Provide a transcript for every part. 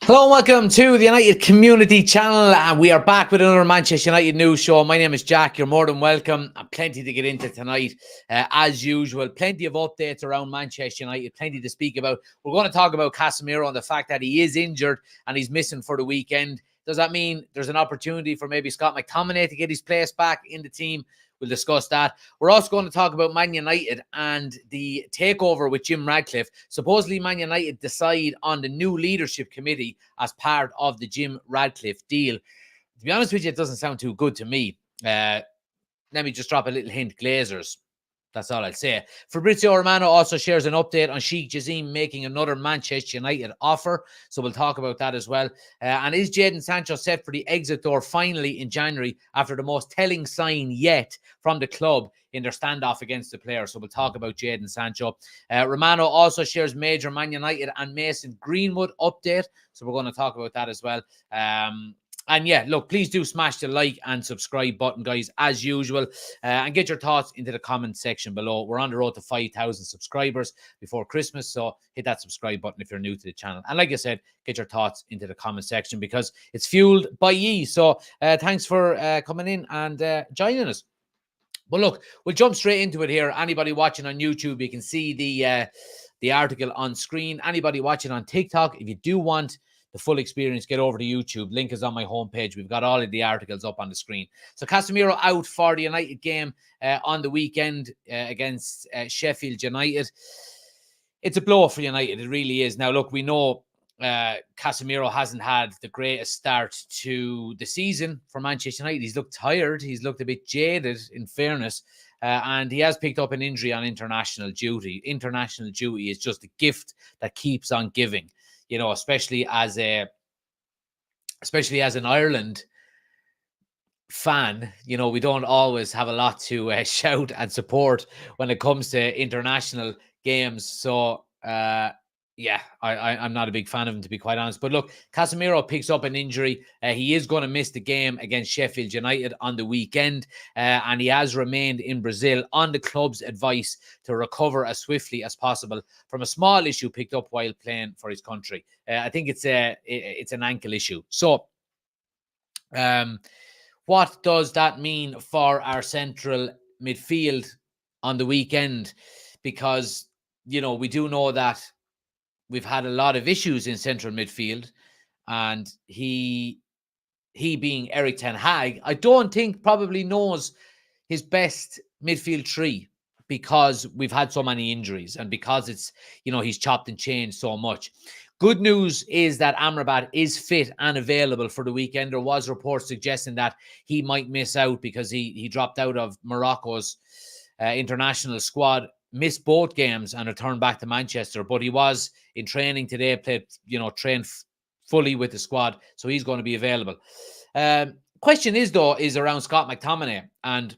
Hello and welcome to the United Community Channel, and we are back with another Manchester United news show. My name is Jack. You're more than welcome, and plenty to get into tonight, as usual. Plenty of updates around Manchester United, plenty to speak about. We're going to talk about Casemiro and the fact that he is injured and he's missing for the weekend. Does that mean there's an opportunity for maybe Scott McTominay to get his place back in the team? We'll discuss that. We're also going to talk about Man United and the takeover with Jim Radcliffe. Supposedly, Man United decide on the new leadership committee as part of the Jim Radcliffe deal. To be honest with you, it doesn't sound too good to me. Let me just drop a little hint. Glazers. That's all I'll say. Fabrizio Romano also shares an update on Sheik making another Manchester United offer. So we'll talk about that as well. And is Jadon Sancho set for the exit door finally in January after the most telling sign yet from the club in their standoff against the player? So we'll talk about Jadon Sancho. Romano also shares major Man United and Mason Greenwood update. So we're going to talk about that as well. And yeah, look, please do smash the like and subscribe button, guys, as usual. And get your thoughts into the comment section below. We're on the road to 5,000 subscribers before Christmas. So hit that subscribe button if you're new to the channel. And like I said, get your thoughts into the comment section because it's fueled by ye. So thanks for coming in and joining us. But look, we'll jump straight into it here. Anybody watching on YouTube, you can see the article on screen. Anybody watching on TikTok, if you do want the full experience, get over to YouTube. Link is on my homepage. We've got all of the articles up on the screen. So Casemiro out for the United game on the weekend against Sheffield United. It's a blow for United. It really is. Now, look, we know Casemiro hasn't had the greatest start to the season for Manchester United. He's looked tired. He's looked a bit jaded, in fairness. And he has picked up an injury on international duty. International duty is just a gift that keeps on giving. You know, especially as an Ireland fan, you know, we don't always have a lot to shout and support when it comes to international games. So, yeah, I'm not a big fan of him, to be quite honest. But look, Casemiro picks up an injury. He is going to miss the game against Sheffield United on the weekend. And he has remained in Brazil on the club's advice to recover as swiftly as possible from a small issue picked up while playing for his country. I think it's an ankle issue. So, what does that mean for our central midfield on the weekend? Because, you know, we do know that we've had a lot of issues in central midfield, and he being Eric Ten Hag, I don't think probably knows his best midfield three because we've had so many injuries and because it's, you know, he's chopped and changed so much. Good news is that Amrabat is fit and available for the weekend. There was reports suggesting that he might miss out because he dropped out of Morocco's international squad, missed both games and returned back to Manchester. But he was in training today, trained fully with the squad. So he's going to be available. Question is around Scott McTominay. And,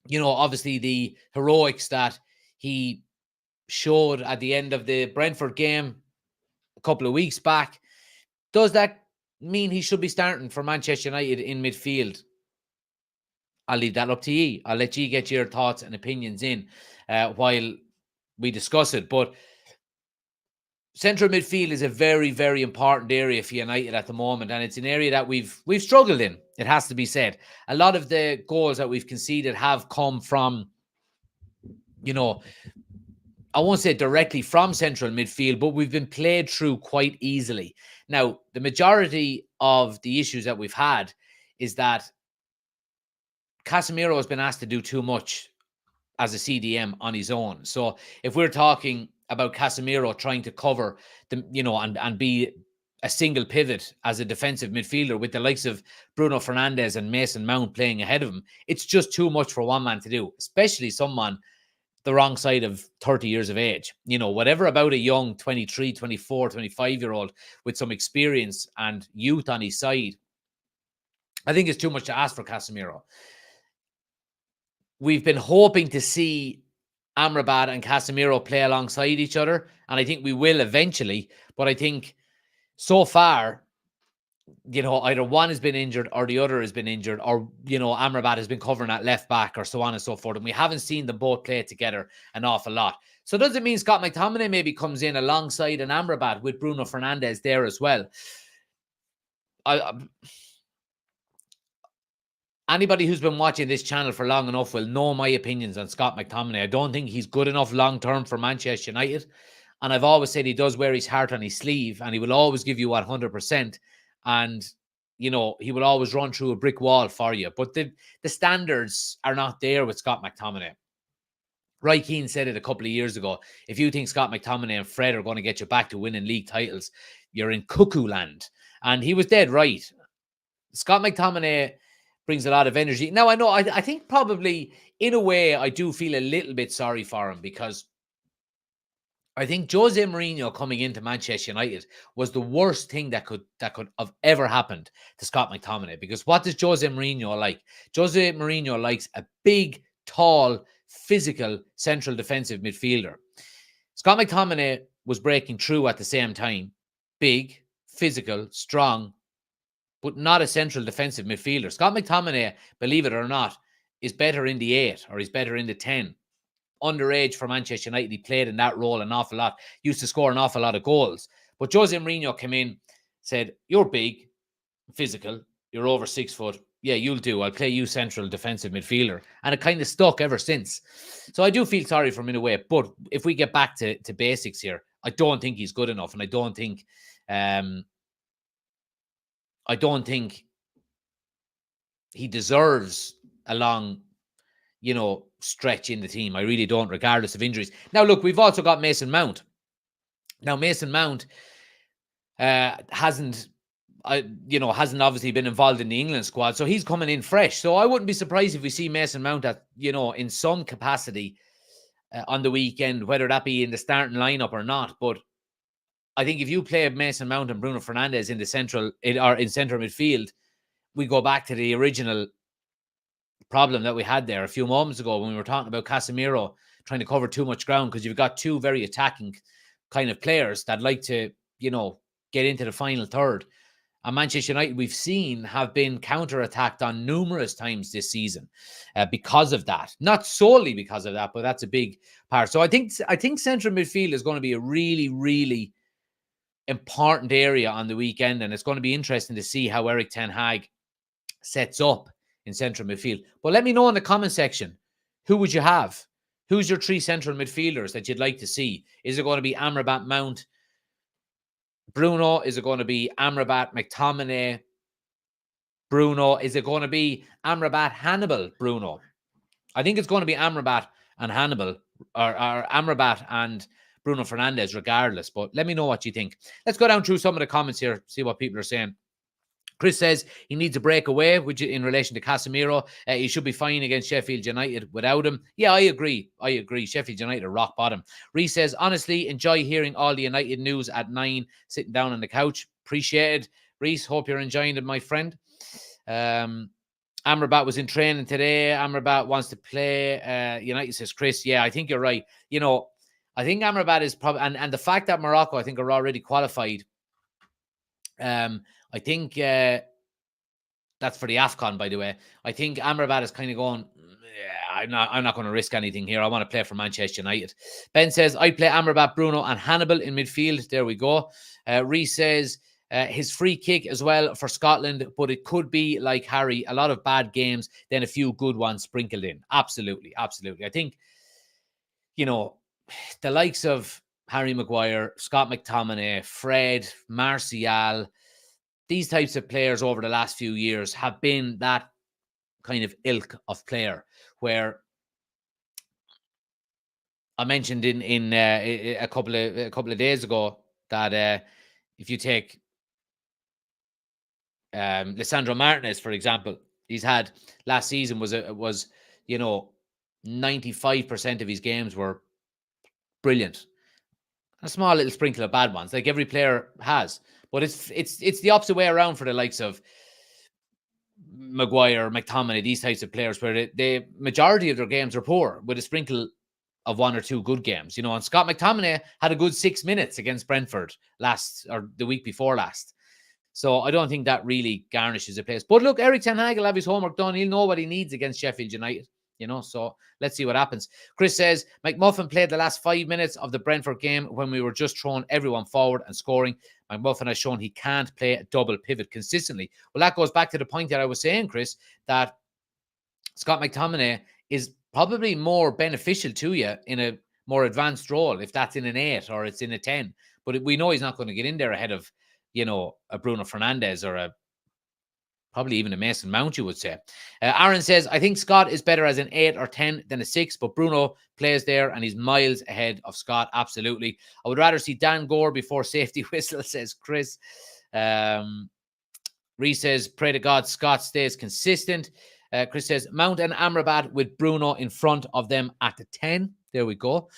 you know, obviously the heroics that he showed at the end of the Brentford game a couple of weeks back. Does that mean he should be starting for Manchester United in midfield? I'll leave that up to you. I'll let you get your thoughts and opinions in while we discuss it. But central midfield is a very, very important area for United at the moment, and it's an area that we've struggled in. It has to be said. A lot of the goals that we've conceded have come from, you know, I won't say directly from central midfield, but we've been played through quite easily. Now, the majority of the issues that we've had is that Casemiro has been asked to do too much as a CDM on his own. So if we're talking about Casemiro trying to cover the, you know, and be a single pivot as a defensive midfielder with the likes of Bruno Fernandes and Mason Mount playing ahead of him, it's just too much for one man to do, especially someone the wrong side of 30 years of age. You know, whatever about a young 23, 24, 25-year-old with some experience and youth on his side, I think it's too much to ask for Casemiro. We've been hoping to see Amrabat and Casemiro play alongside each other, and I think we will eventually. But I think so far, either one has been injured or the other has been injured, or, Amrabat has been covering at left back or so on and so forth. And we haven't seen them both play together an awful lot. So does it mean Scott McTominay maybe comes in alongside an Amrabat with Bruno Fernandes there as well? Anybody who's been watching this channel for long enough will know my opinions on Scott McTominay. I don't think he's good enough long-term for Manchester United. And I've always said he does wear his heart on his sleeve, and he will always give you 100%. And, he will always run through a brick wall for you. But the standards are not there with Scott McTominay. Roy Keane said it a couple of years ago. If you think Scott McTominay and Fred are going to get you back to winning league titles, you're in cuckoo land. And he was dead right. Scott McTominay brings a lot of energy. Now, I think probably, in a way, I do feel a little bit sorry for him, because I think Jose Mourinho coming into Manchester United was the worst thing that could have ever happened to Scott McTominay. Because what does Jose Mourinho like? Jose Mourinho likes a big, tall, physical central defensive midfielder. Scott McTominay was breaking through at the same time. Big, physical, strong, but not a central defensive midfielder. Scott McTominay, believe it or not, is better in the 8, or he's better in the 10. Underage for Manchester United, he played in that role an awful lot, used to score an awful lot of goals. But Jose Mourinho came in, said, you're big, physical, you're over 6 foot. Yeah, you'll do. I'll play you central defensive midfielder. And it kind of stuck ever since. So I do feel sorry for him in a way. But if we get back to basics here, I don't think he's good enough. And I don't think he deserves a long, stretch in the team. I really don't, regardless of injuries. Now, look, we've also got Mason Mount. Now, Mason Mount hasn't obviously been involved in the England squad, so he's coming in fresh. So I wouldn't be surprised if we see Mason Mount in some capacity on the weekend, whether that be in the starting lineup or not. But I think if you play Mason Mount and Bruno Fernandes in central midfield, we go back to the original problem that we had there a few moments ago when we were talking about Casemiro trying to cover too much ground, because you've got two very attacking kind of players that like to, get into the final third. And Manchester United, we've seen, have been counter-attacked on numerous times this season because of that. Not solely because of that, but that's a big part. So I think central midfield is going to be a really, really important area on the weekend, and it's going to be interesting to see how Erik ten Hag sets up in central midfield. But let me know in the comment section, who would you have? Who's your 3 central midfielders that you'd like to see? Is it going to be Amrabat, Mount, Bruno? Is it going to be Amrabat, McTominay, Bruno? Is it going to be Amrabat, Hannibal, Bruno? I think it's going to be Amrabat and Hannibal, or Amrabat and Bruno Fernandes, regardless. But let me know what you think. Let's go down through some of the comments here, see what people are saying. Chris says he needs a breakaway, which in relation to Casemiro. He should be fine against Sheffield United without him. Yeah, I agree. Sheffield United are rock bottom. Reece says, honestly, enjoy hearing all the United news at 9, sitting down on the couch. Appreciate it. Reece, hope you're enjoying it, my friend. Amrabat was in training today. Amrabat wants to play. United, says Chris. Yeah, I think you're right. I think Amrabat is probably, and the fact that Morocco, I think, are already qualified. I think that's for the AFCON, by the way. I think Amrabat is kind of going, I'm not going to risk anything here. I want to play for Manchester United. Ben says, I'd play Amrabat, Bruno and Hannibal in midfield. There we go. Reece says, his free kick as well for Scotland, but it could be like Harry, a lot of bad games, then a few good ones sprinkled in. Absolutely. I think, the likes of Harry Maguire, Scott McTominay, Fred, Martial, these types of players over the last few years have been that kind of ilk of player, where I mentioned in a couple of days ago that if you take Lisandro Martinez, for example, he's had last season was 95% of his games were brilliant. A small little sprinkle of bad ones, like every player has. But it's the opposite way around for the likes of Maguire, McTominay, these types of players, where the majority of their games are poor with a sprinkle of 1 or 2 good games. And Scott McTominay had a good 6 minutes against Brentford the week before last. So I don't think that really garnishes a place. But look, Eric Ten Hag will have his homework done. He'll know what he needs against Sheffield United. So let's see what happens. Chris says, McMuffin played the last 5 minutes of the Brentford game when we were just throwing everyone forward and scoring. McMuffin has shown he can't play a double pivot consistently. Well, that goes back to the point that I was saying, Chris, that Scott McTominay is probably more beneficial to you in a more advanced role, if that's in an 8 or it's in a 10. But we know he's not going to get in there ahead of, a Bruno Fernandes or probably even a Mason Mount, you would say. Aaron says, I think Scott is better as an 8 or 10 than a 6, but Bruno plays there and he's miles ahead of Scott. Absolutely. I would rather see Dan Gore before safety whistle, says Chris. Reese says, pray to God Scott stays consistent. Chris says, Mount and Amrabat with Bruno in front of them at the 10. There we go.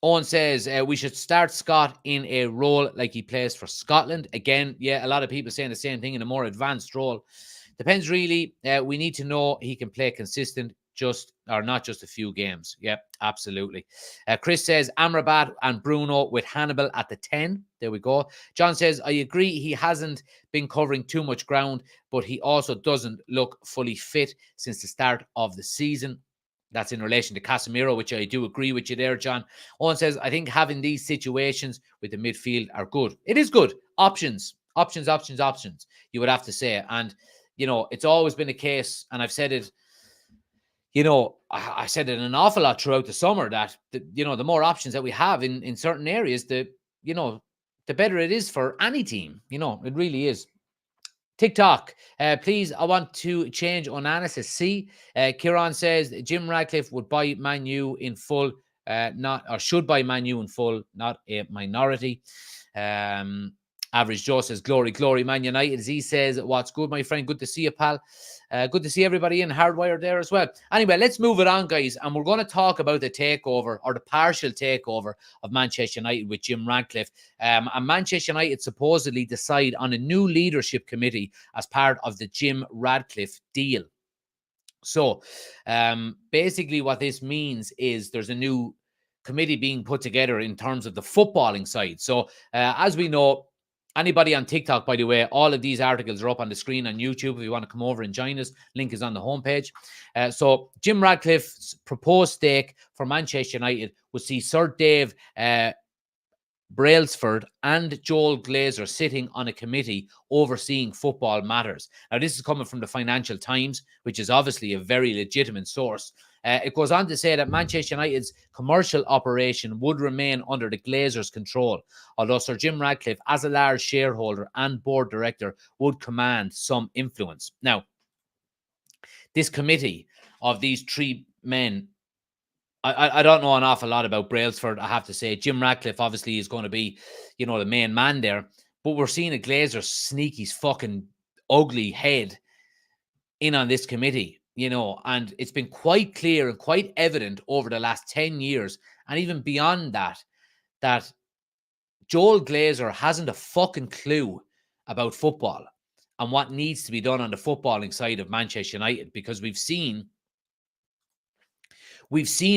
Owen says, we should start Scott in a role like he plays for Scotland. Again, yeah, a lot of people saying the same thing in a more advanced role. Depends really. We need to know he can play consistent, not just a few games. Yep, absolutely. Chris says, Amrabat and Bruno with Hannibal at the 10. There we go. John says, I agree he hasn't been covering too much ground, but he also doesn't look fully fit since the start of the season. That's in relation to Casemiro, which I do agree with you there, John. Owen says, I think having these situations with the midfield are good. It is good. Options. You would have to say. And, it's always been a case, and I've said it, I said it an awful lot throughout the summer that, the more options that we have in certain areas, the better it is for any team. It really is. TikTok, please, I want to change Onana, says C. Kieran says Jim Radcliffe would buy Man U in full, should buy Man U in full, not a minority. Average Joe says, glory, Man United. Z says, what's good, my friend? Good to see you, pal. Good to see everybody in Hardwired there as well. Anyway, let's move it on, guys. And we're going to talk about the takeover or the partial takeover of Manchester United with Jim Radcliffe. And Manchester United supposedly decide on a new leadership committee as part of the Jim Radcliffe deal. So basically what this means is there's a new committee being put together in terms of the footballing side. So as we know, anybody on TikTok, by the way, all of these articles are up on the screen on YouTube if you want to come over and join us. Link is on the homepage. So Jim Radcliffe's proposed stake for Manchester United would see Sir Dave Brailsford and Joel Glazer sitting on a committee overseeing football matters. Now, this is coming from the Financial Times, which is obviously a very legitimate source. It goes on to say that Manchester United's commercial operation would remain under the Glazers' control, although Sir Jim Radcliffe, as a large shareholder and board director, would command some influence. Now, this committee of these three men, I don't know an awful lot about Brailsford, I have to say. Jim Radcliffe obviously is going to be, the main man there, but we're seeing a Glazer sneak his fucking ugly head in on this committee. And it's been quite clear and quite evident over the last 10 years, and even beyond that Joel Glazer hasn't a fucking clue about football and what needs to be done on the footballing side of Manchester United, because we've seen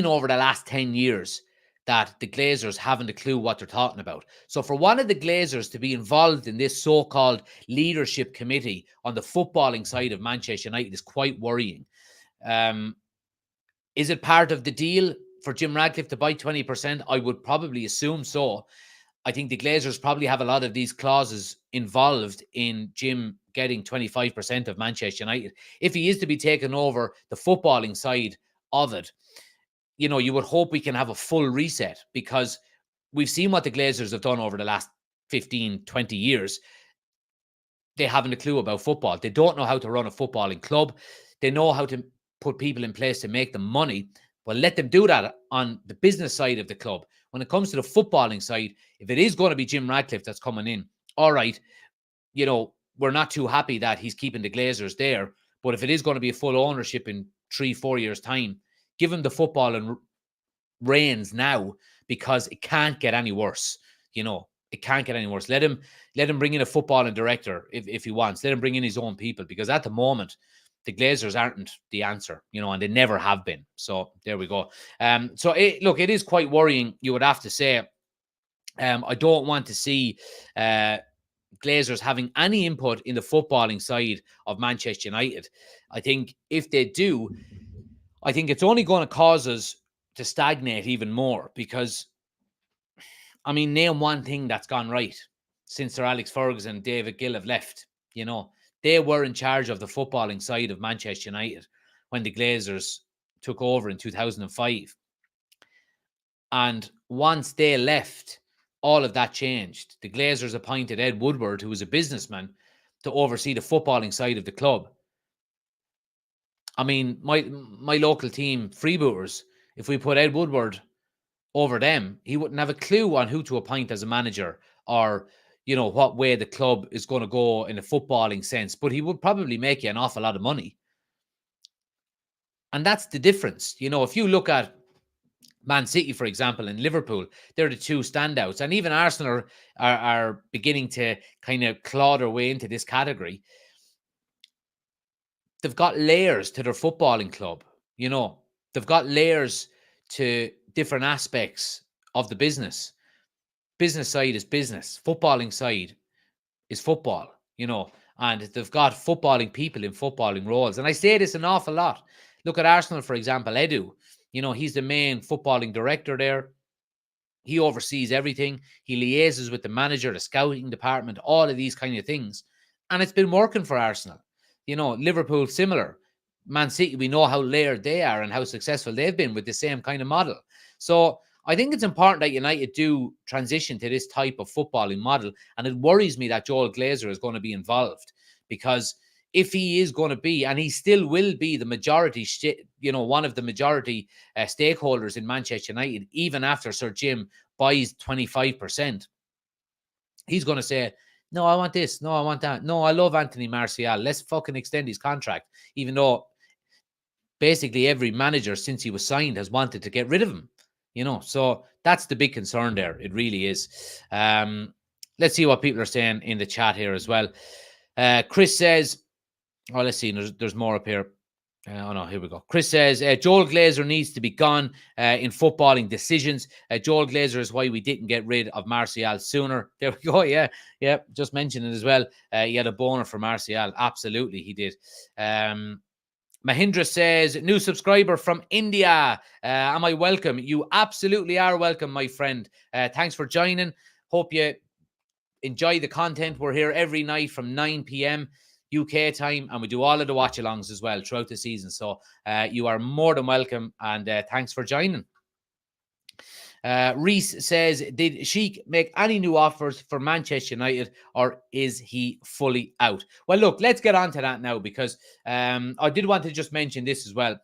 over the last 10 years that the Glazers haven't a clue what they're talking about. So for one of the Glazers to be involved in this so-called leadership committee on the footballing side of Manchester United is quite worrying. Is it part of the deal for Jim Radcliffe to buy 20%? I would probably assume so. I think the Glazers probably have a lot of these clauses involved in Jim getting 25% of Manchester United. If he is to be taking over the footballing side of it, you would hope we can have a full reset, because we've seen what the Glazers have done over the last 15, 20 years. They haven't a clue about football. They don't know how to run a footballing club. They know how to put people in place to make them money. Well, let them do that on the business side of the club. When it comes to the footballing side, if it is going to be Jim Radcliffe that's coming in, all right, we're not too happy that he's keeping the Glazers there. But if it is going to be a full ownership in 3-4 years' time, give him the football and reins now, because it can't get any worse. It can't get any worse. Let him bring in a footballing director if he wants. Let him bring in his own people, because at the moment, the Glazers aren't the answer, and they never have been. So there we go. It is quite worrying, you would have to say. I don't want to see Glazers having any input in the footballing side of Manchester United. I think if they do, I think it's only going to cause us to stagnate even more because, I mean, name one thing that's gone right since Sir Alex Ferguson and David Gill have left. You know, they were in charge of the footballing side of Manchester United when the Glazers took over in 2005. And once they left, all of that changed. The Glazers appointed Ed Woodward, who was a businessman, to oversee the footballing side of the club. I mean, my local team, Freebooters, if we put Ed Woodward over them, he wouldn't have a clue on who to appoint as a manager or, you know, what way the club is going to go in a footballing sense. But he would probably make you an awful lot of money. And that's the difference. You know, if you look at Man City, for example, and Liverpool, they're the two standouts. And even Arsenal are beginning to kind of claw their way into this category. They've got layers to their footballing club. You know, they've got layers to different aspects of the business. Business side is business. Footballing side is football, you know, and they've got footballing people in footballing roles. And I say this an awful lot. Look at Arsenal, for example, Edu. You know, he's the main footballing director there. He oversees everything. He liaises with the manager, the scouting department, all of these kind of things. And it's been working for Arsenal. You know, Liverpool, similar. Man City, we know how layered they are and how successful they've been with the same kind of model. So I think it's important that United do transition to this type of footballing model. And it worries me that Joel Glazer is going to be involved because if he is going to be, and he still will be the majority, you know, one of the majority stakeholders in Manchester United, even after Sir Jim buys 25%, he's going to say, no, I want this. No, I want that. No, I love Anthony Martial. Let's fucking extend his contract, even though basically every manager since he was signed has wanted to get rid of him. You know, so that's the big concern there. It really is. Let's see what people are saying in the chat here as well. Chris says, oh, let's see. There's more up here. Oh, no, here we go. Chris says, Joel Glazer needs to be gone in footballing decisions. Joel Glazer is why we didn't get rid of Martial sooner. There we go. Yeah, just mentioned it as well. He had a boner for Martial. Absolutely, he did. Mahindra says, new subscriber from India. Am I welcome? You absolutely are welcome, my friend. Thanks for joining. Hope you enjoy the content. We're here every night from 9 p.m. UK time, and we do all of the watch-alongs as well throughout the season. So you are more than welcome, and thanks for joining. Reese says, did Sheik make any new offers for Manchester United, or is he fully out? Well, look, let's get on to that now, because I did want to just mention this as well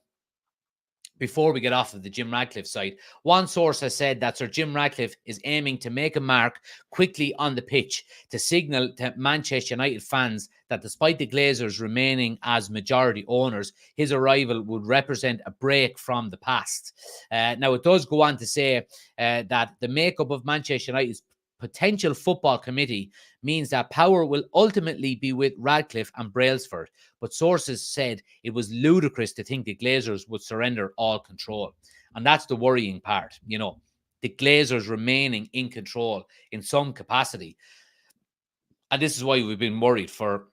before we get off of the Jim Radcliffe side. One source has said that Sir Jim Radcliffe is aiming to make a mark quickly on the pitch to signal to Manchester United fans that despite the Glazers remaining as majority owners, his arrival would represent a break from the past. Now, it does go on to say that the makeup of Manchester United's potential football committee means that power will ultimately be with Radcliffe and Brailsford, but sources said it was ludicrous to think the Glazers would surrender all control. And that's the worrying part, you know, the Glazers remaining in control in some capacity. And this is why we've been worried for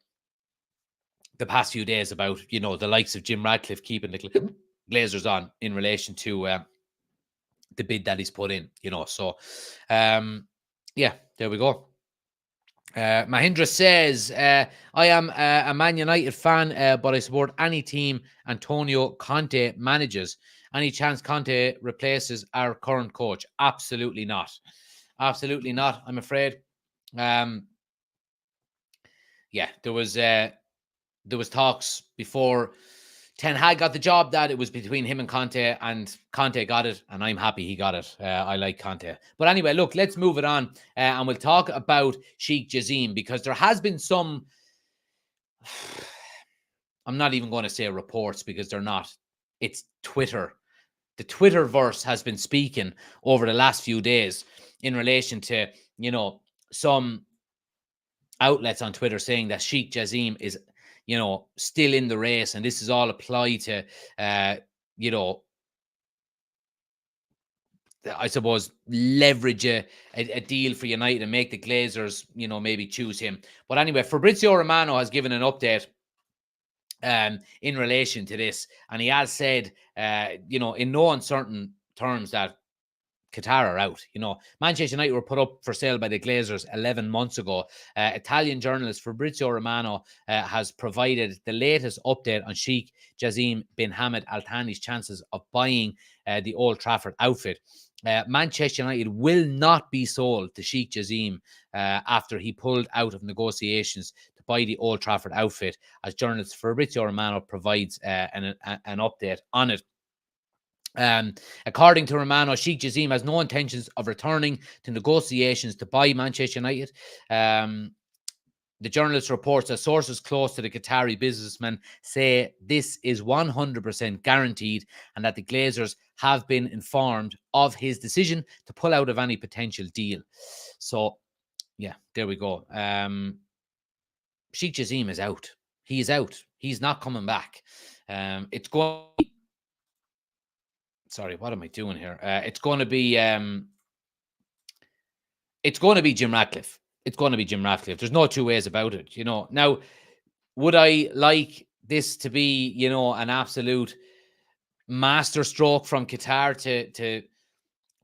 the past few days about, you know, the likes of Jim Radcliffe keeping the Glazers on in relation to the bid that he's put in, you know. So, yeah, there we go. Mahindra says, I am a Man United fan, but I support any team Antonio Conte manages. Any chance Conte replaces our current coach? Absolutely not. Absolutely not, I'm afraid. Yeah, there was talks before Ten Hag got the job that it was between him and Conte got it, and I'm happy he got it. I like Conte. But anyway, look, let's move it on, and we'll talk about Sheik Jazim, because there has been some, I'm not even going to say reports because they're not. It's Twitter. The Twitterverse has been speaking over the last few days in relation to, you know, some outlets on Twitter saying that Sheik Jazim is, you know, still in the race, and this is all applied to, you know, I suppose, leverage a deal for United and make the Glazers, maybe choose him. But anyway, Fabrizio Romano has given an update in relation to this, and he has said, in no uncertain terms, that Qatar are out. Manchester United were put up for sale by the Glazers 11 months ago. Italian journalist Fabrizio Romano has provided the latest update on Sheik Jassim bin Hamad Al Thani's chances of buying the Old Trafford outfit. Manchester United will not be sold to Sheik Jassim after he pulled out of negotiations to buy the Old Trafford outfit, as journalist Fabrizio Romano provides an update on it. According to Romano, Sheik Jassim has no intentions of returning to negotiations to buy Manchester United. The journalist reports that sources close to the Qatari businessman say this is 100% guaranteed, and that the Glazers have been informed of his decision to pull out of any potential deal. So, yeah, there we go. Sheik Jassim is out. He is out. He's not coming back. It's going... Sorry, what am I doing here? It's going to be Jim Radcliffe. It's going to be Jim Radcliffe. There's no two ways about it. Now, would I like this to be, an absolute masterstroke from Qatar to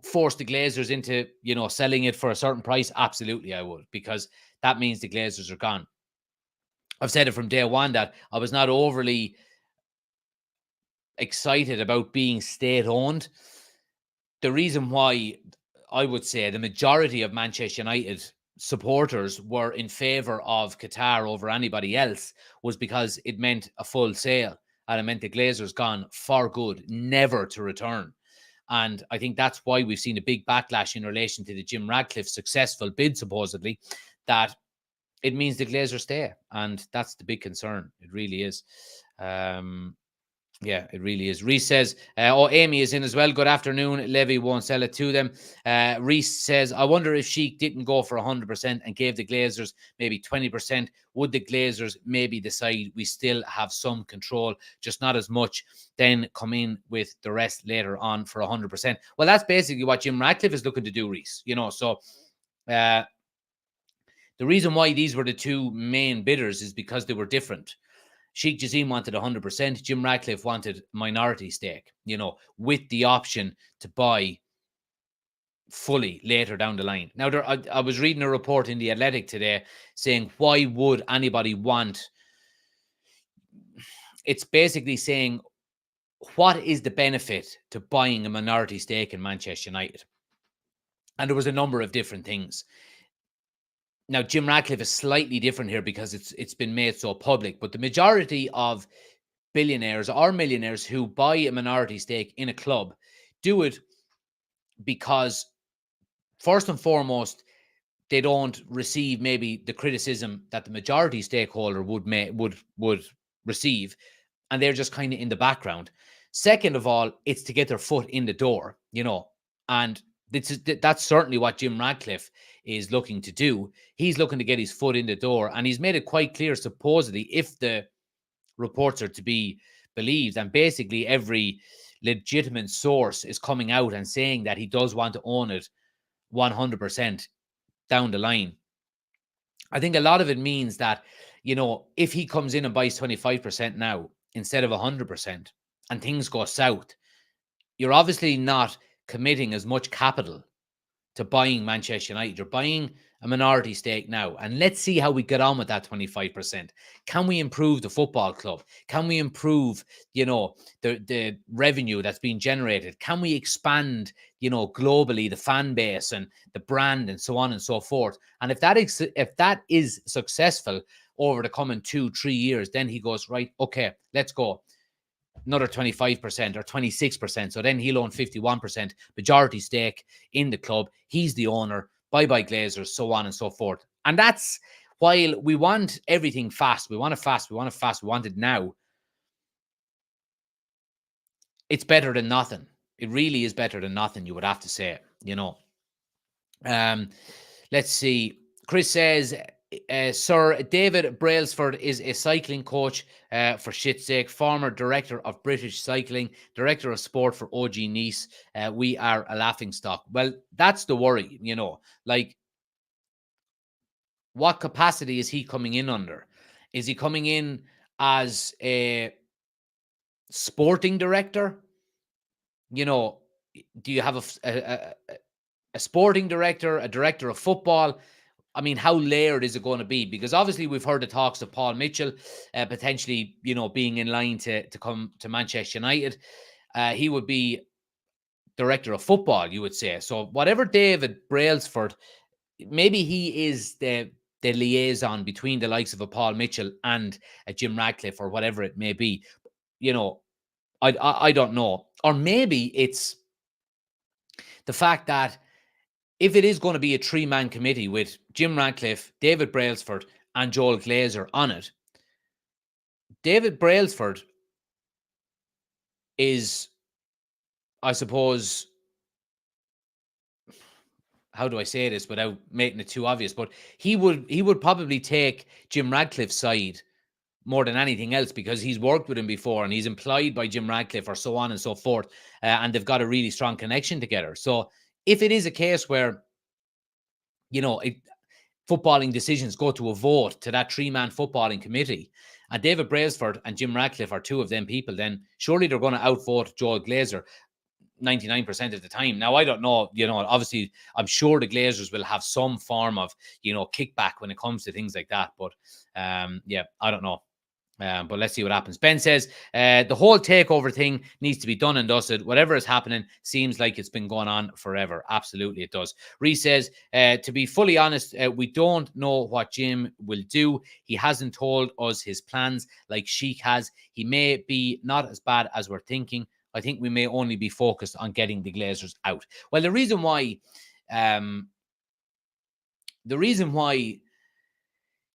force the Glazers into, selling it for a certain price? Absolutely, I would, because that means the Glazers are gone. I've said it from day one that I was not overly excited about being state-owned. The reason why I would say the majority of Manchester United supporters were in favour of Qatar over anybody else was because it meant a full sale, and it meant the Glazers gone for good, never to return. And I think that's why we've seen a big backlash in relation to the Jim Radcliffe successful bid, supposedly, that it means the Glazers stay. And that's the big concern. It really is. Yeah, it really is. Reese says, Amy is in as well. Good afternoon. Levy won't sell it to them. Reese says, I wonder if Sheik didn't go for 100% and gave the Glazers maybe 20%. Would the Glazers maybe decide we still have some control, just not as much, then come in with the rest later on for 100%? Well, that's basically what Jim Radcliffe is looking to do, Reese. So the reason why these were the two main bidders is because they were different. Sheik Jassim wanted 100%. Jim Radcliffe wanted minority stake, with the option to buy fully later down the line. Now, I was reading a report in The Athletic today saying, why would anybody want... It's basically saying, what is the benefit to buying a minority stake in Manchester United? And there was a number of different things. Now, Jim Radcliffe is slightly different here because it's been made so public, but the majority of billionaires or millionaires who buy a minority stake in a club do it because, first and foremost, they don't receive maybe the criticism that the majority stakeholder would receive, and they're just kind of in the background. Second of all, it's to get their foot in the door, and that's certainly what Jim Radcliffe is looking to do. He's looking to get his foot in the door, and he's made it quite clear, supposedly, if the reports are to be believed, and basically every legitimate source is coming out and saying that he does want to own it 100% down the line. I think a lot of it means that, if he comes in and buys 25% now instead of 100% and things go south, you're obviously not committing as much capital to buying Manchester United. You're buying a minority stake now, and let's see how we get on with that 25%. Can we improve the football club? Can we improve, the revenue that's being generated? Can we expand, globally, the fan base and the brand and so on and so forth? And if that is successful over the coming 2-3 years, then he goes, right, okay, let's go. Another 25% or 26%. So then he'll own 51%, majority stake in the club. He's the owner. Bye-bye Glazers, so on and so forth. And that's, while we want everything fast, we want it fast, we want it now, it's better than nothing. It really is better than nothing, you would have to say, Let's see. Chris says, Sir David Brailsford is a cycling coach, for shit's sake, former director of British Cycling, director of sport for OG Nice. We are a laughingstock. Well, that's the worry, like, what capacity is he coming in under? Is he coming in as a sporting director? Do you have a sporting director, a director of football? I mean, how layered is it going to be? Because obviously we've heard the talks of Paul Mitchell potentially, being in line to come to Manchester United. He would be director of football, you would say. So whatever David Brailsford, maybe he is the liaison between the likes of a Paul Mitchell and a Jim Radcliffe or whatever it may be. I don't know. Or maybe it's the fact that if it is going to be a 3-man committee with Jim Radcliffe, David Brailsford, and Joel Glazer on it, David Brailsford is, I suppose, how do I say this without making it too obvious? But he would probably take Jim Radcliffe's side more than anything else, because he's worked with him before and he's employed by Jim Radcliffe or so on and so forth. And they've got a really strong connection together. So if it is a case where, footballing decisions go to a vote to that 3-man footballing committee, and David Brailsford and Jim Radcliffe are two of them people, then surely they're going to outvote Joel Glazer 99% of the time. Now, I don't know, obviously, I'm sure the Glazers will have some form of, kickback when it comes to things like that. But, I don't know. But let's see what happens. Ben says, the whole takeover thing needs to be done and dusted. Whatever is happening seems like it's been going on forever. Absolutely, it does. Reece says, to be fully honest, we don't know what Jim will do. He hasn't told us his plans like Sheik has. He may be not as bad as we're thinking. I think we may only be focused on getting the Glazers out. Well, the reason why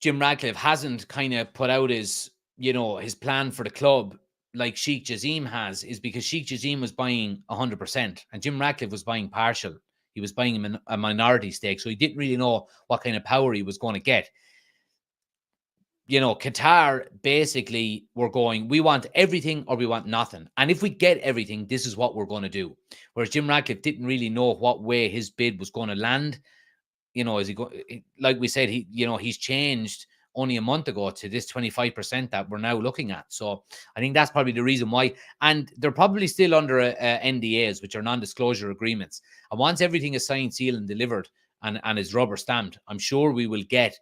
Jim Radcliffe hasn't kind of put out his plan for the club like Sheik Jazim has is because Sheik Jazim was buying 100% and Jim Radcliffe was buying partial. He was buying a minority stake, so he didn't really know what kind of power he was going to get. Qatar basically were going, we want everything or we want nothing. And if we get everything, this is what we're going to do. Whereas Jim Radcliffe didn't really know what way his bid was going to land. Is he going, like we said, he's changed only a month ago to this 25% that we're now looking at. So I think that's probably the reason why. And they're probably still under NDAs, which are non-disclosure agreements. And once everything is signed, sealed, and delivered and is rubber stamped, I'm sure we will get,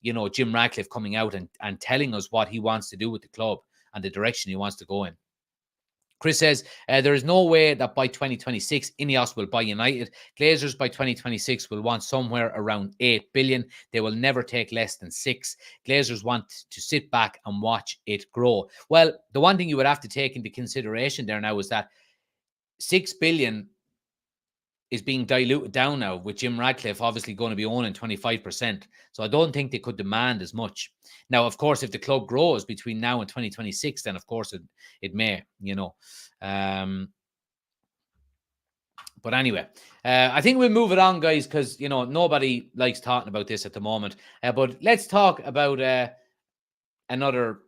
Jim Radcliffe coming out and telling us what he wants to do with the club and the direction he wants to go in. Chris says, there is no way that by 2026, Ineos will buy United. Glazers by 2026 will want somewhere around 8 billion. They will never take less than 6. Glazers want to sit back and watch it grow. Well, the one thing you would have to take into consideration there now is that 6 billion is being diluted down now with Jim Radcliffe obviously going to be owning 25%. So I don't think they could demand as much. Now, of course, if the club grows between now and 2026, then of course it may, But anyway, I think we'll move it on, guys, because, nobody likes talking about this at the moment. But let's talk about another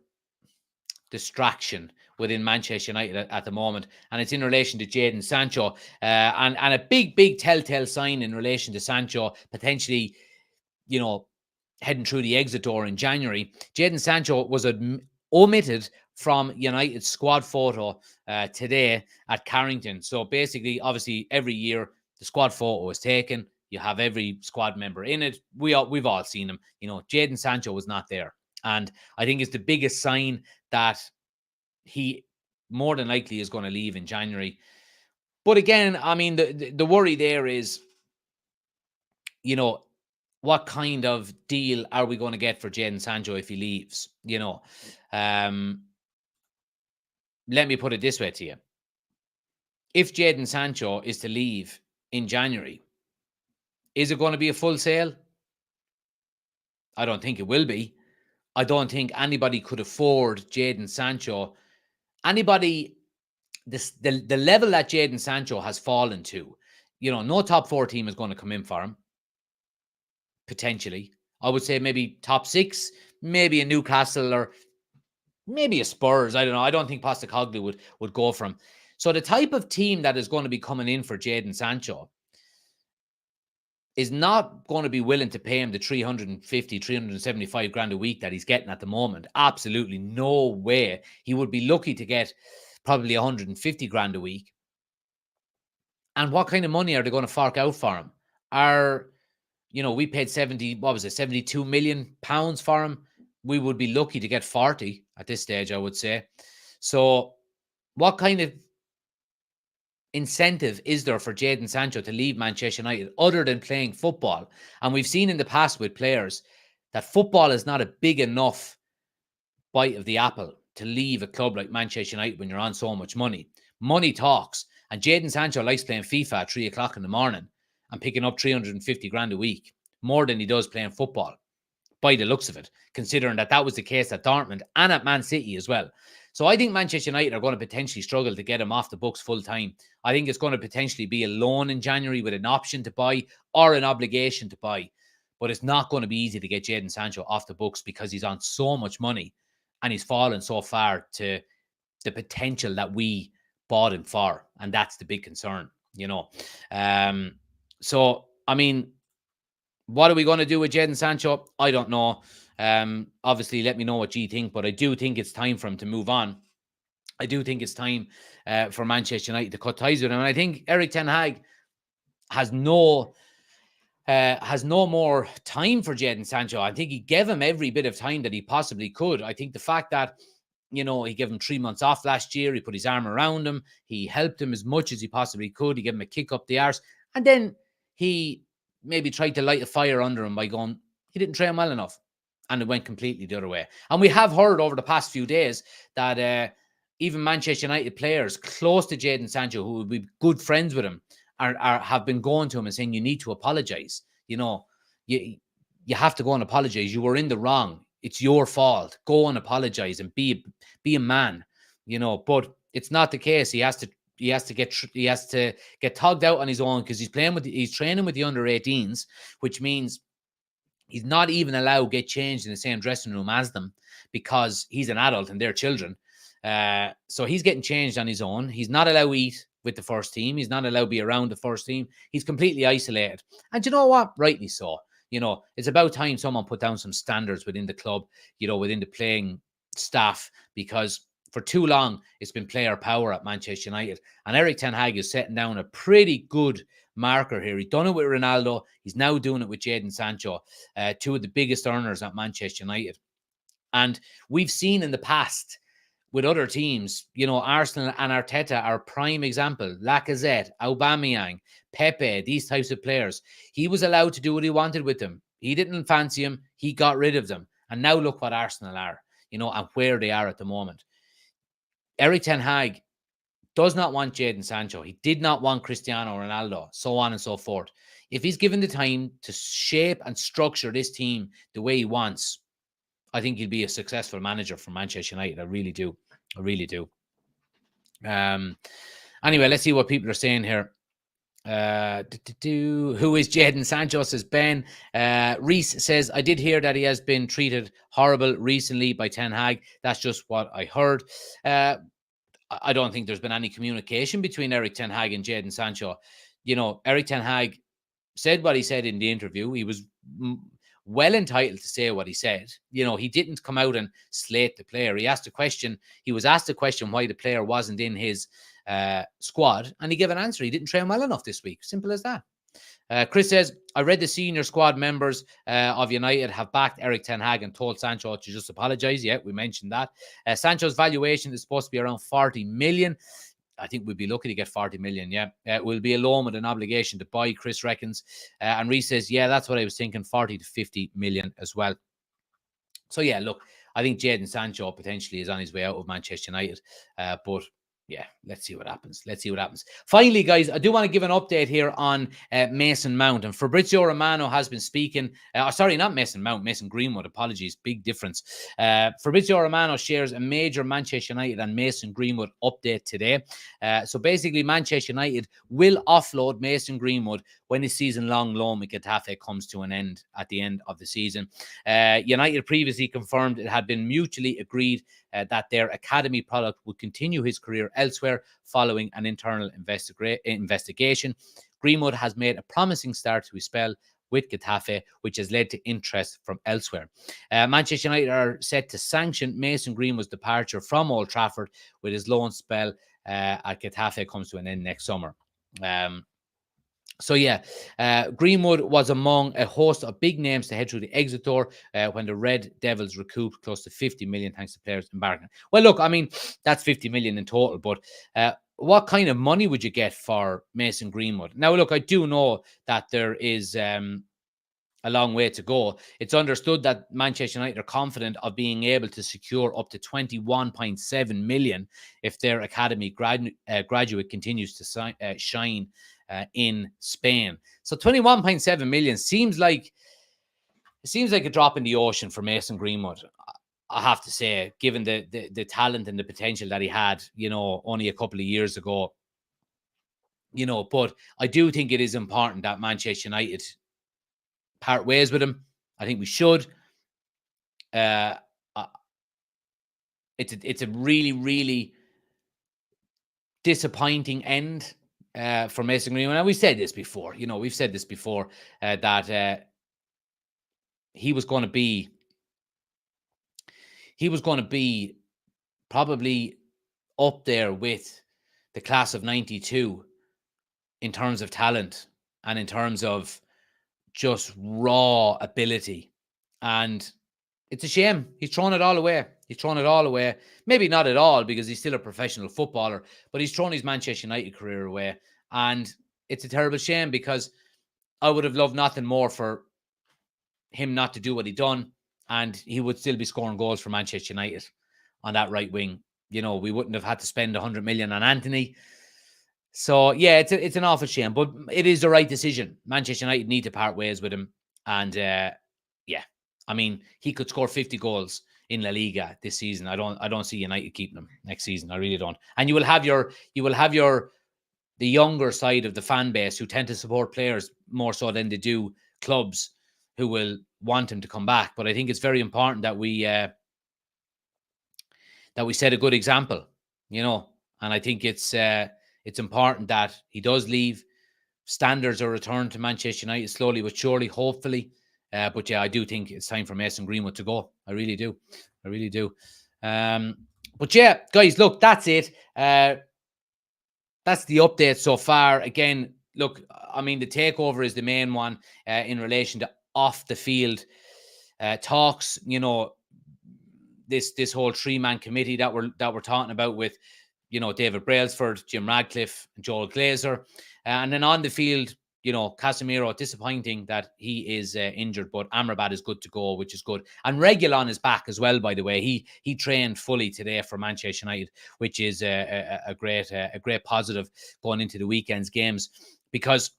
distraction within Manchester United at the moment, and it's in relation to Jadon Sancho, and a big telltale sign in relation to Sancho potentially, heading through the exit door in January. Jadon Sancho was omitted from United's squad photo today at Carrington. So basically, obviously, every year the squad photo is taken. You have every squad member in it. We've all seen him. Jadon Sancho was not there, and I think it's the biggest sign that he more than likely is going to leave in January. But again, I mean, the worry there is, what kind of deal are we going to get for Jadon Sancho if he leaves? Let me put it this way to you. If Jadon Sancho is to leave in January, is it going to be a full sale? I don't think it will be. I don't think anybody could afford Jadon Sancho. Anybody, the level that Jadon Sancho has fallen to, no top 4 team is going to come in for him. Potentially. I would say maybe top 6, maybe a Newcastle or maybe a Spurs. I don't know. I don't think Postecoglou would go for him. So the type of team that is going to be coming in for Jadon Sancho is not going to be willing to pay him the 350, 375 grand a week that he's getting at the moment. Absolutely no way. He would be lucky to get probably 150 grand a week. And what kind of money are they going to fork out for him? We paid 72 million pounds for him. We would be lucky to get 40 at this stage, I would say. So what kind of incentive is there for Jadon Sancho to leave Manchester United other than playing football? And we've seen in the past with players that football is not a big enough bite of the apple to leave a club like Manchester United when you're on so much money. Money talks. And Jadon Sancho likes playing FIFA at 3 o'clock in the morning and picking up 350 grand a week, more than he does playing football, by the looks of it, considering that was the case at Dortmund and at Man City as well. So I think Manchester United are going to potentially struggle to get him off the books full time. I think it's going to potentially be a loan in January with an option to buy or an obligation to buy. But it's not going to be easy to get Jadon Sancho off the books because he's on so much money and he's fallen so far to the potential that we bought him for. And that's the big concern, So, I mean, what are we going to do with Jadon Sancho? I don't know. Obviously, let me know what you think, but I do think it's time for him to move on. I do think it's time for Manchester United to cut ties with him. And I think Erik ten Hag has no more time for Jadon Sancho. I think he gave him every bit of time that he possibly could. I think the fact that, he gave him 3 months off last year, he put his arm around him, he helped him as much as he possibly could, he gave him a kick up the arse, and then he maybe tried to light a fire under him by going, he didn't train well enough. And it went completely the other way. And we have heard over the past few days that even Manchester United players close to Jadon Sancho, who would be good friends with him, have been going to him and saying, you need to apologize. You have to go and apologize. You were in the wrong. It's your fault. Go and apologize and be a man. But it's not the case. He has to get tugged out on his own because he's training with the under-18s, which means he's not even allowed to get changed in the same dressing room as them because he's an adult and they're children. So he's getting changed on his own. He's not allowed to eat with the first team. He's not allowed to be around the first team. He's completely isolated. And you know what? Rightly so. It's about time someone put down some standards within the club, within the playing staff, because for too long, it's been player power at Manchester United. And Erik ten Hag is setting down a pretty good marker here. He's done it with Ronaldo. He's now doing it with Jadon Sancho, two of the biggest earners at Manchester United. And we've seen in the past with other teams, Arsenal and Arteta are prime example. Lacazette, Aubameyang, Pepe, these types of players. He was allowed to do what he wanted with them. He didn't fancy him. He got rid of them. And now look what Arsenal are, and where they are at the moment. Erik ten Hag does not want Jadon Sancho. He did not want Cristiano Ronaldo, so on and so forth. If he's given the time to shape and structure this team the way he wants, I think he'll be a successful manager for Manchester United. I really do. Anyway, let's see what people are saying here. Who is Jadon Sancho, says Ben. Reese says, I did hear that he has been treated horrible recently by Ten Hag. That's just what I heard. I don't think there's been any communication between Erik ten Hag and Jadon Sancho. Erik ten Hag said what he said in the interview. He was well entitled to say what he said. He didn't come out and slate the player. He was asked a question why the player wasn't in his squad, and he gave an answer. He didn't train well enough this week. Simple as that. Chris says, I read the senior squad members of United have backed Erik ten Hag and told Sancho to just apologise. Yeah, we mentioned that. Sancho's valuation is supposed to be around 40 million. I think we'd be lucky to get 40 million, yeah. It will be a loan with an obligation to buy, Chris reckons. And Reece says, yeah, that's what I was thinking, 40 to 50 million as well. So, yeah, look, I think Jadon Sancho potentially is on his way out of Manchester United. But, yeah, let's see what happens. Finally, guys, I do want to give an update here on Mason Mount. And Fabrizio Romano has been speaking. Sorry, not Mason Mount, Mason Greenwood. Apologies. Big difference. Fabrizio Romano shares a major Manchester United and Mason Greenwood update today. So basically, Manchester United will offload Mason Greenwood when his season-long loan with Getafe comes to an end at the end of the season. United previously confirmed it had been mutually agreed that their academy product would continue his career elsewhere following an internal investigation. Greenwood has made a promising start to his spell with Getafe, which has led to interest from elsewhere. Manchester United are set to sanction Mason Greenwood's departure from Old Trafford, with his loan spell at Getafe comes to an end next summer. Greenwood was among a host of big names to head through the exit door when the Red Devils recouped close to 50 million thanks to players embarking. Well, look, I mean, that's 50 million in total, but what kind of money would you get for Mason Greenwood? Now, look, I do know that there is a long way to go. It's understood that Manchester United are confident of being able to secure up to 21.7 million if their academy graduate continues to shine in Spain. So 21.7 million seems like a drop in the ocean for Mason Greenwood, I have to say, given the talent and the potential that he had, only a couple of years ago. But I do think it is important that Manchester United part ways with him. I think we should. It's a really, really disappointing end for Mason Greenwood. And we said this before. We've said this before that he was going to be probably up there with the class of 92 in terms of talent and in terms of just raw ability. And it's a shame. He's thrown it all away. Maybe not at all, because he's still a professional footballer, but he's thrown his Manchester United career away. And it's a terrible shame, because I would have loved nothing more for him not to do what he done, and he would still be scoring goals for Manchester United on that right wing. We wouldn't have had to spend 100 million on Anthony. So, yeah, it's an awful shame, but it is the right decision. Manchester United need to part ways with him. And, I mean, he could score 50 goals in La Liga this season. I don't see United keeping him next season. I really don't. And you will have the younger side of the fan base who tend to support players more so than they do clubs, who will want him to come back. But I think it's very important that we set a good example, and I think it's important that he does leave. Standards are returned to Manchester United slowly but surely, hopefully. But yeah, I do think it's time for Mason Greenwood to go. I really do. But yeah, guys, look, that's it. That's the update so far. Again, look, I mean, the takeover is the main one in relation to off the field talks. This whole 3-man committee that we're talking about with, David Brailsford, Jim Radcliffe, and Joel Glazer, and then on the field, Casemiro, disappointing that he is injured, but Amrabat is good to go, which is good. And Reguilon is back as well, by the way. He trained fully today for Manchester United, which is a great positive going into the weekend's games, because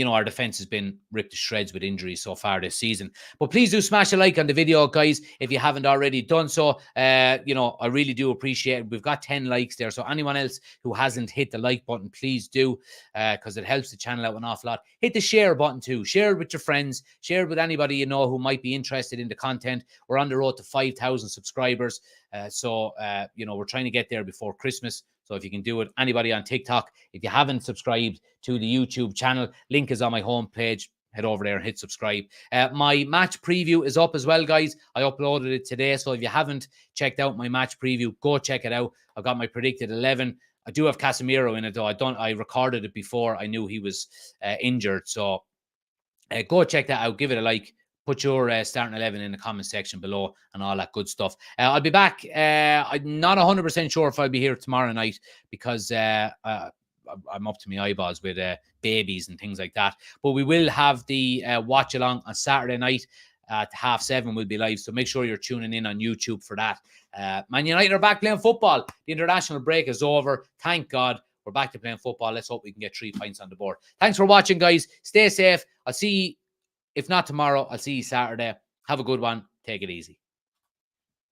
our defense has been ripped to shreds with injuries so far this season. But please do smash a like on the video, guys, if you haven't already done so. I really do appreciate it. We've got 10 likes there. So anyone else who hasn't hit the like button, please do, because it helps the channel out an awful lot. Hit the share button too. Share it with your friends. Share it with anybody who might be interested in the content. We're on the road to 5,000 subscribers. We're trying to get there before Christmas. So if you can do it, anybody on TikTok, if you haven't subscribed to the YouTube channel, link is on my homepage. Head over there and hit subscribe. My match preview is up as well, guys. I uploaded it today. So if you haven't checked out my match preview, go check it out. I've got my predicted 11. I do have Casemiro in it, though. I recorded it before I knew he was injured. So go check that out. Give it a like. Put your starting 11 in the comment section below and all that good stuff. I'll be back. I'm not 100% sure if I'll be here tomorrow night, because I'm up to my eyeballs with babies and things like that. But we will have the watch along on Saturday night at 7:30. We'll be live. So make sure you're tuning in on YouTube for that. Man United are back playing football. The international break is over. Thank God. We're back to playing football. Let's hope we can get 3 points on the board. Thanks for watching, guys. Stay safe. I'll see you. If not tomorrow, I'll see you Saturday. Have a good one. Take it easy.